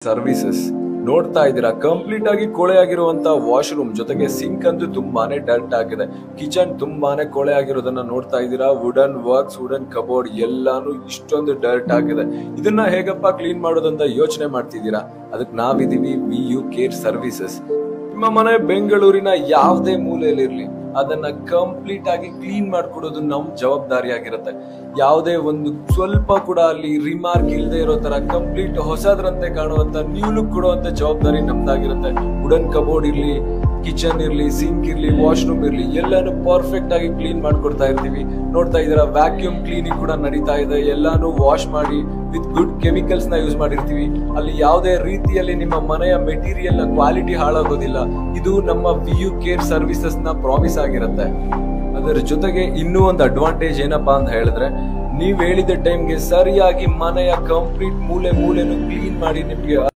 Services ನೋಡ್ತಾ ಇದ್ದೀರಾ, complete ಆಗಿ ಕೊಳೆ ಆಗಿರುವಂತ ವಾಶ್ರೂಮ್ ಜೊತೆಗೆ ಸಿಂಕ್ ಅಂತೂ ತುಂಬಾನೇ ಡರ್ಟ್ ಆಗಿದೆ. ಕಿಚನ್ ತುಂಬಾನೇ ಕೊಳೆ ಆಗಿರೋದನ್ನ ನೋಡ್ತಾ ಇದ್ದೀರಾ. ವುಡನ್ ವರ್ಕ್ಸ್, ವುಡನ್ ಕಬೋರ್ಡ್ ಎಲ್ಲಾನು ಇಷ್ಟೊಂದು ಡರ್ಟ್ ಆಗಿದೆ. ಇದನ್ನ ಹೇಗಪ್ಪ ಕ್ಲೀನ್ ಮಾಡೋದಂತ ಯೋಚನೆ ಮಾಡ್ತಿದ್ದೀರಾ? ಅದಕ್ಕೆ ನಾವಿದೀವಿ VU ಕೇರ್ ಸರ್ವಿಸಸ್. ನಿಮ್ಮ ಮನೆ ಬೆಂಗಳೂರಿನ ಯಾವುದೇ ಮೂಲೆಯಲ್ಲಿರ್ಲಿ, ಅದನ್ನ ಕಂಪ್ಲೀಟ್ ಆಗಿ ಕ್ಲೀನ್ ಮಾಡ್ಕೊಡೋದು ನಮ್ ಜವಾಬ್ದಾರಿ ಆಗಿರುತ್ತೆ. ಯಾವುದೇ ಒಂದು ಸ್ವಲ್ಪ ಕೂಡ ಅಲ್ಲಿ ರಿಮಾರ್ಕ್ ಇಲ್ಲದೆ ಇರೋ ತರ ಕಂಪ್ಲೀಟ್ ಹೊಸದ್ರಂತೆ ಕಾಣುವಂತ ನ್ಯೂ ಲುಕ್ ಕೊಡುವಂತ ಜವಾಬ್ದಾರಿ ನಮ್ದಾಗಿರುತ್ತೆ. ವುಡನ್ ಕಬೋರ್ಡ್ ಇರ್ಲಿ, ಕಿಚನ್ ಇರ್ಲಿ, ಸಿಂಕ್ ಇರ್ಲಿ, ವಾಶ್ರೂಮ್ ಇರ್ಲಿ, ಎಲ್ಲಾನು ಪರ್ಫೆಕ್ಟ್ ಆಗಿ ಕ್ಲೀನ್ ಮಾಡ್ಕೊಡ್ತಾ ಇರ್ತೀವಿ. ನೋಡ್ತಾ ಇದೀರಾ, ವ್ಯಾಕ್ಯೂಮ್ ಕ್ಲೀನಿಂಗ್ ಕೂಡ ನಡೀತಾ ಇದೆ. ಎಲ್ಲಾನು ವಾಶ್ ಮಾಡಿ ವಿತ್ ಗುಡ್ ಕೆಮಿಕಲ್ಸ್ ನ ಯೂಸ್ ಮಾಡಿರ್ತೀವಿ. ಅಲ್ಲಿ ಯಾವುದೇ ರೀತಿಯಲ್ಲಿ ನಿಮ್ಮ ಮನೆಯ ಮೆಟೀರಿಯಲ್ ನ ಕ್ವಾಲಿಟಿ ಹಾಳಾಗೋದಿಲ್ಲ. ಇದು ನಮ್ಮ VU ಕೇರ್ ಸರ್ವಿಸಸ್ ನ ಪ್ರಾಮಿಸ್ ಆಗಿರುತ್ತೆ. ಅದರ ಜೊತೆಗೆ ಇನ್ನೂ ಒಂದು ಅಡ್ವಾಂಟೇಜ್ ಏನಪ್ಪಾ ಅಂತ ಹೇಳಿದ್ರೆ, ನೀವ್ ಹೇಳಿದ ಟೈಮ್ಗೆ ಸರಿಯಾಗಿ ಮನೆಯ ಕಂಪ್ಲೀಟ್ ಮೂಲೆನೂ ಕ್ಲೀನ್ ಮಾಡಿ ನಿಮ್ಗೆ